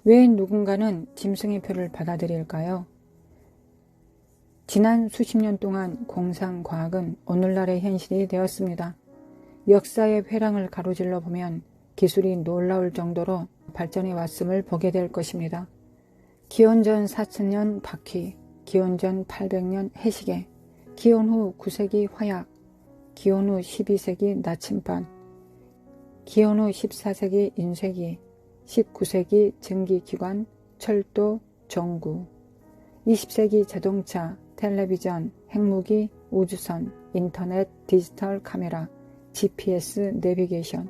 왜 누군가는 짐승의 표를 받아들일까요? 지난 수십 년 동안 공상과학은 오늘날의 현실이 되었습니다. 역사의 회랑을 가로질러 보면 기술이 놀라울 정도로 발전해 왔음을 보게 될 것입니다. 기원전 4000년 바퀴, 기원전 800년 해시계, 기원 후 9세기 화약, 기원 후 12세기 나침반, 기원 후 14세기 인쇄기, 19세기 전기기관, 철도, 전구, 20세기 자동차, 텔레비전, 핵무기, 우주선, 인터넷, 디지털 카메라, GPS 내비게이션,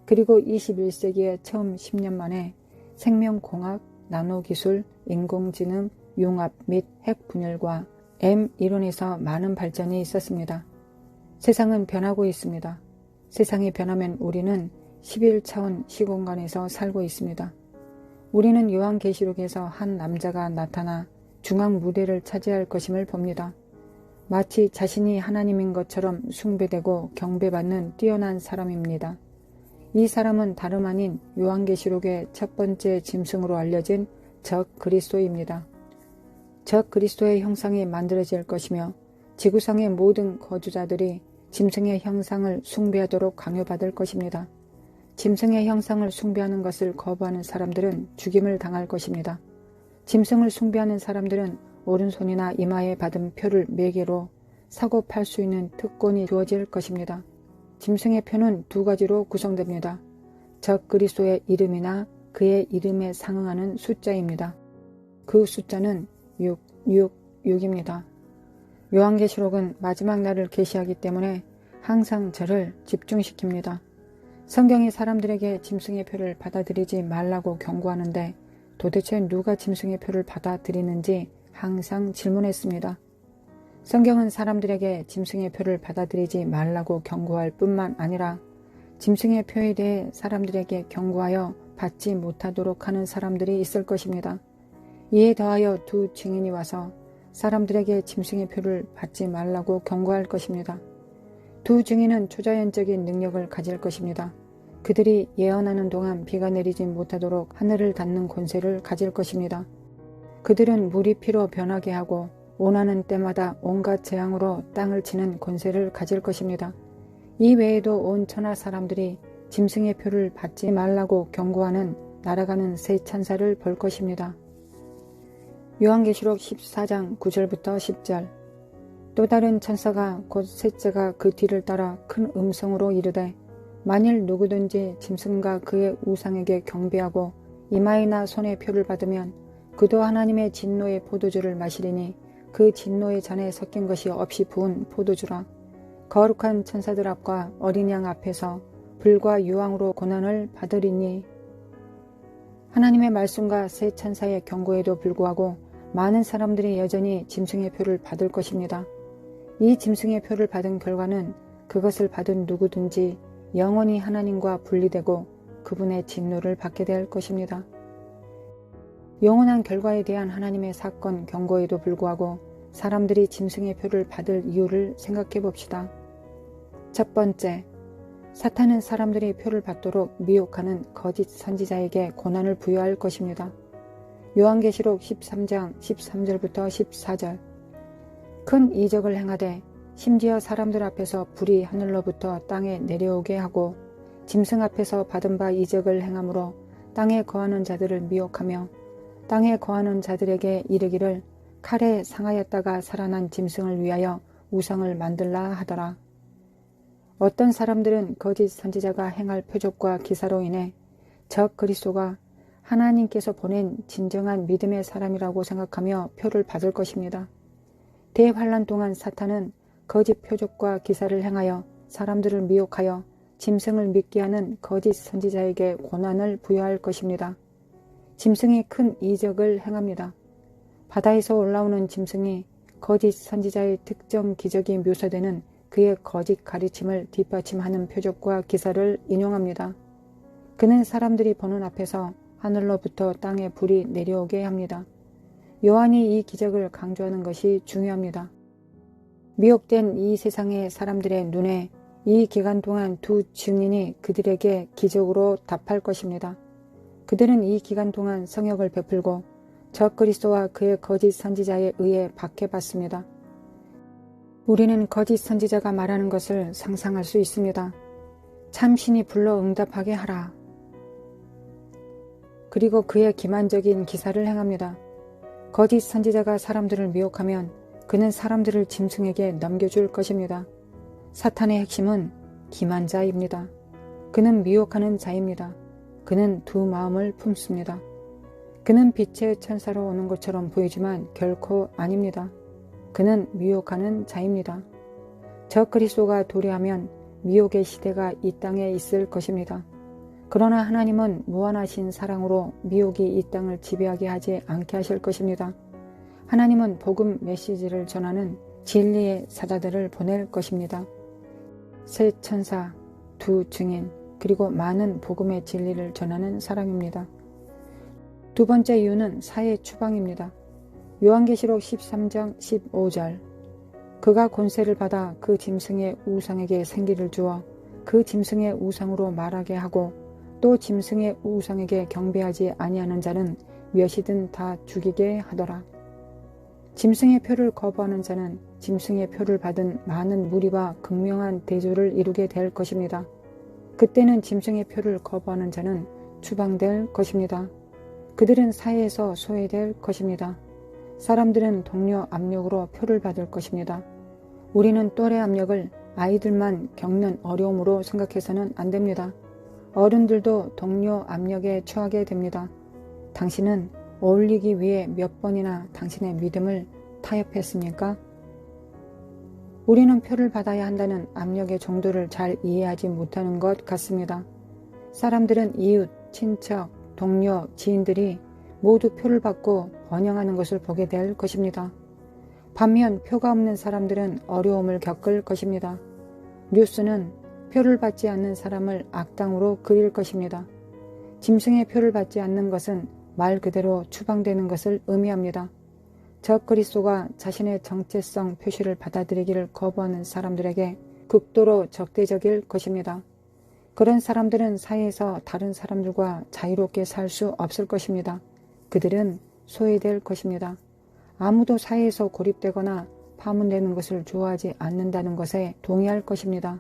그리고 21세기의 처음 10년 만에 생명공학, 나노기술, 인공지능, 융합 및 핵분열과 M 이론에서 많은 발전이 있었습니다. 세상은 변하고 있습니다. 세상이 변하면 우리는 11차원 시공간에서 살고 있습니다. 우리는 요한계시록에서 한 남자가 나타나 중앙 무대를 차지할 것임을 봅니다. 마치 자신이 하나님인 것처럼 숭배되고 경배받는 뛰어난 사람입니다. 이 사람은 다름 아닌 요한계시록의 첫 번째 짐승으로 알려진 적 그리스도입니다. 적 그리스도의 형상이 만들어질 것이며 지구상의 모든 거주자들이 짐승의 형상을 숭배하도록 강요받을 것입니다. 짐승의 형상을 숭배하는 것을 거부하는 사람들은 죽임을 당할 것입니다. 짐승을 숭배하는 사람들은 오른손이나 이마에 받은 표를 매개로 사고 팔 수 있는 특권이 주어질 것입니다. 짐승의 표는 두 가지로 구성됩니다. 적 그리스도의 이름이나 그의 이름에 상응하는 숫자입니다. 그 숫자는 666입니다. 요한계시록은 마지막 날을 계시하기 때문에 항상 저를 집중시킵니다. 성경이 사람들에게 짐승의 표를 받아들이지 말라고 경고하는데 도대체 누가 짐승의 표를 받아들이는지 항상 질문했습니다. 성경은 사람들에게 짐승의 표를 받아들이지 말라고 경고할 뿐만 아니라 짐승의 표에 대해 사람들에게 경고하여 받지 못하도록 하는 사람들이 있을 것입니다. 이에 더하여 두 증인이 와서 사람들에게 짐승의 표를 받지 말라고 경고할 것입니다. 두 증인은 초자연적인 능력을 가질 것입니다. 그들이 예언하는 동안 비가 내리지 못하도록 하늘을 닫는 권세를 가질 것입니다. 그들은 물이 피로 변하게 하고 원하는 때마다 온갖 재앙으로 땅을 치는 권세를 가질 것입니다. 이 외에도 온 천하 사람들이 짐승의 표를 받지 말라고 경고하는 날아가는 새 천사를 볼 것입니다. 요한계시록 14장 9절부터 10절. 또 다른 천사가 곧 셋째가 그 뒤를 따라 큰 음성으로 이르되 만일 누구든지 짐승과 그의 우상에게 경배하고 이마에나 손에 표를 받으면 그도 하나님의 진노의 포도주를 마시리니 그 진노의 잔에 섞인 것이 없이 부은 포도주라. 거룩한 천사들 앞과 어린 양 앞에서 불과 유황으로 고난을 받으리니. 하나님의 말씀과 새 천사의 경고에도 불구하고 많은 사람들이 여전히 짐승의 표를 받을 것입니다. 이 짐승의 표를 받은 결과는 그것을 받은 누구든지 영원히 하나님과 분리되고 그분의 진노를 받게 될 것입니다. 영원한 결과에 대한 하나님의 사건 경고에도 불구하고 사람들이 짐승의 표를 받을 이유를 생각해 봅시다. 첫 번째, 사탄은 사람들이 표를 받도록 미혹하는 거짓 선지자에게 고난을 부여할 것입니다. 요한계시록 13장 13절부터 14절. 큰 이적을 행하되 심지어 사람들 앞에서 불이 하늘로부터 땅에 내려오게 하고 짐승 앞에서 받은 바 이적을 행함으로 땅에 거하는 자들을 미혹하며 땅에 거하는 자들에게 이르기를 칼에 상하였다가 살아난 짐승을 위하여 우상을 만들라 하더라. 어떤 사람들은 거짓 선지자가 행할 표적과 기사로 인해 적 그리스도가 하나님께서 보낸 진정한 믿음의 사람이라고 생각하며 표를 받을 것입니다. 대환란 동안 사탄은 거짓 표적과 기사를 행하여 사람들을 미혹하여 짐승을 믿게 하는 거짓 선지자에게 고난을 부여할 것입니다. 짐승이 큰 이적을 행합니다. 바다에서 올라오는 짐승이 거짓 선지자의 특정 기적이 묘사되는 그의 거짓 가르침을 뒷받침하는 표적과 기사를 인용합니다. 그는 사람들이 보는 앞에서 하늘로부터 땅에 불이 내려오게 합니다. 요한이 이 기적을 강조하는 것이 중요합니다. 미혹된 이 세상의 사람들의 눈에 이 기간 동안 두 증인이 그들에게 기적으로 답할 것입니다. 그들은 이 기간 동안 성역을 베풀고 적그리스도와 그의 거짓 선지자에 의해 박해받습니다. 우리는 거짓 선지자가 말하는 것을 상상할 수 있습니다. 참신이 불러 응답하게 하라. 그리고 그의 기만적인 기사를 행합니다. 거짓 선지자가 사람들을 미혹하면 그는 사람들을 짐승에게 넘겨줄 것입니다. 사탄의 핵심은 기만자입니다. 그는 미혹하는 자입니다. 그는 두 마음을 품습니다. 그는 빛의 천사로 오는 것처럼 보이지만 결코 아닙니다. 그는 미혹하는 자입니다. 적그리스도가 도래하면 미혹의 시대가 이 땅에 있을 것입니다. 그러나 하나님은 무한하신 사랑으로 미혹이 이 땅을 지배하게 하지 않게 하실 것입니다. 하나님은 복음 메시지를 전하는 진리의 사자들을 보낼 것입니다. 세 천사, 두 증인, 그리고 많은 복음의 진리를 전하는 사람입니다. 두 번째 이유는 사회 추방입니다. 요한계시록 13장 15절 그가 권세를 받아 그 짐승의 우상에게 생기를 주어 그 짐승의 우상으로 말하게 하고 또 짐승의 우상에게 경배하지 아니하는 자는 몇이든 다 죽이게 하더라. 짐승의 표를 거부하는 자는 짐승의 표를 받은 많은 무리와 극명한 대조를 이루게 될 것입니다. 그때는 짐승의 표를 거부하는 자는 추방될 것입니다. 그들은 사회에서 소외될 것입니다. 사람들은 동료 압력으로 표를 받을 것입니다. 우리는 또래 압력을 아이들만 겪는 어려움으로 생각해서는 안 됩니다. 어른들도 동료 압력에 처하게 됩니다. 당신은 어울리기 위해 몇 번이나 당신의 믿음을 타협했습니까? 우리는 표를 받아야 한다는 압력의 정도를 잘 이해하지 못하는 것 같습니다. 사람들은 이웃, 친척, 동료, 지인들이 모두 표를 받고 번영하는 것을 보게 될 것입니다. 반면 표가 없는 사람들은 어려움을 겪을 것입니다. 뉴스는 표를 받지 않는 사람을 악당으로 그릴 것입니다. 짐승의 표를 받지 않는 것은 말 그대로 추방되는 것을 의미합니다. 적그리스도가 자신의 정체성 표시를 받아들이기를 거부하는 사람들에게 극도로 적대적일 것입니다. 그런 사람들은 사회에서 다른 사람들과 자유롭게 살 수 없을 것입니다. 그들은 소외될 것입니다. 아무도 사회에서 고립되거나 파문되는 것을 좋아하지 않는다는 것에 동의할 것입니다.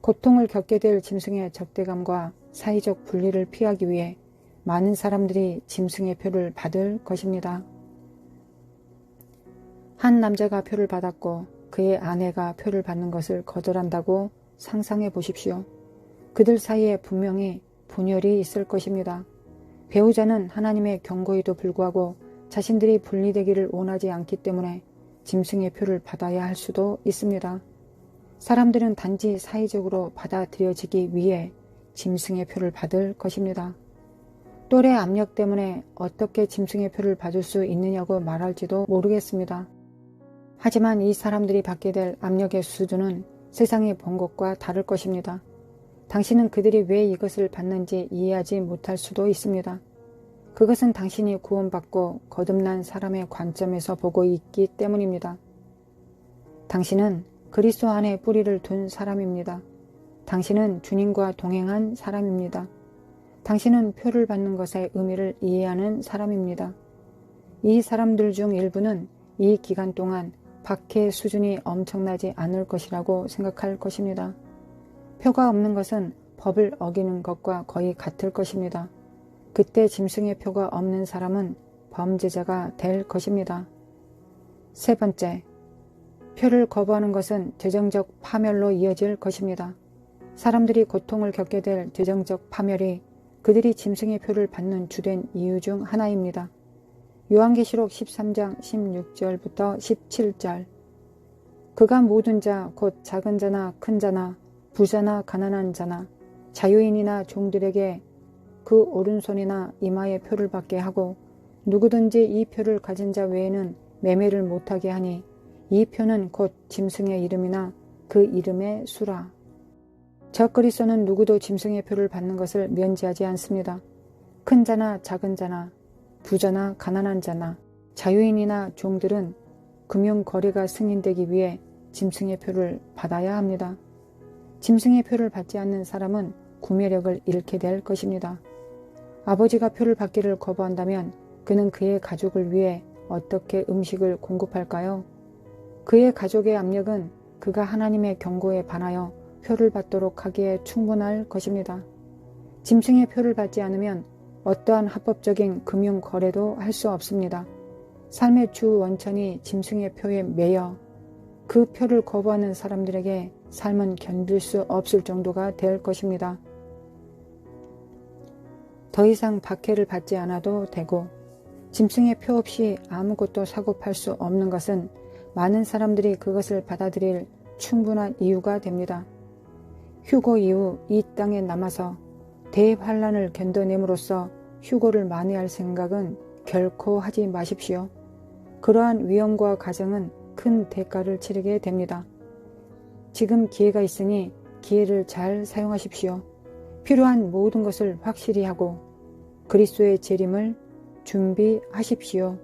고통을 겪게 될 짐승의 적대감과 사회적 분리를 피하기 위해 많은 사람들이 짐승의 표를 받을 것입니다. 한 남자가 표를 받았고 그의 아내가 표를 받는 것을 거절한다고 상상해 보십시오. 그들 사이에 분명히 분열이 있을 것입니다. 배우자는 하나님의 경고에도 불구하고 자신들이 분리되기를 원하지 않기 때문에 짐승의 표를 받아야 할 수도 있습니다. 사람들은 단지 사회적으로 받아들여지기 위해 짐승의 표를 받을 것입니다. 또래 압력 때문에 어떻게 짐승의 표를 받을 수 있느냐고 말할지도 모르겠습니다. 하지만 이 사람들이 받게 될 압력의 수준은 세상이 본 것과 다를 것입니다. 당신은 그들이 왜 이것을 받는지 이해하지 못할 수도 있습니다. 그것은 당신이 구원받고 거듭난 사람의 관점에서 보고 있기 때문입니다. 당신은 그리스도 안에 뿌리를 둔 사람입니다. 당신은 주님과 동행한 사람입니다. 당신은 표를 받는 것의 의미를 이해하는 사람입니다. 이 사람들 중 일부는 이 기간 동안 박해 수준이 엄청나지 않을 것이라고 생각할 것입니다. 표가 없는 것은 법을 어기는 것과 거의 같을 것입니다. 그때 짐승의 표가 없는 사람은 범죄자가 될 것입니다. 세 번째, 표를 거부하는 것은 재정적 파멸로 이어질 것입니다. 사람들이 고통을 겪게 될 재정적 파멸이 그들이 짐승의 표를 받는 주된 이유 중 하나입니다. 요한계시록 13장 16절부터 17절 그가 모든 자 곧 작은 자나 큰 자나 부자나 가난한 자나 자유인이나 종들에게 그 오른손이나 이마에 표를 받게 하고 누구든지 이 표를 가진 자 외에는 매매를 못하게 하니 이 표는 곧 짐승의 이름이나 그 이름의 수라. 적그리스도는 누구도 짐승의 표를 받는 것을 면제하지 않습니다. 큰 자나 작은 자나 부자나 가난한 자나 자유인이나 종들은 금융거래가 승인되기 위해 짐승의 표를 받아야 합니다. 짐승의 표를 받지 않는 사람은 구매력을 잃게 될 것입니다. 아버지가 표를 받기를 거부한다면 그는 그의 가족을 위해 어떻게 음식을 공급할까요? 그의 가족의 압력은 그가 하나님의 경고에 반하여 표를 받도록 하기에 충분할 것입니다. 짐승의 표를 받지 않으면 어떠한 합법적인 금융 거래도 할 수 없습니다. 삶의 주 원천이 짐승의 표에 매여 그 표를 거부하는 사람들에게 삶은 견딜 수 없을 정도가 될 것입니다. 더 이상 박해를 받지 않아도 되고 짐승의 표 없이 아무것도 사고 팔 수 없는 것은 많은 사람들이 그것을 받아들일 충분한 이유가 됩니다. 휴고 이후 이 땅에 남아서 대환란을 견뎌냄으로써 휴고를 만회할 생각은 결코 하지 마십시오. 그러한 위험과 가정은 큰 대가를 치르게 됩니다. 지금 기회가 있으니 기회를 잘 사용하십시오. 필요한 모든 것을 확실히 하고 그리스도의 재림을 준비하십시오.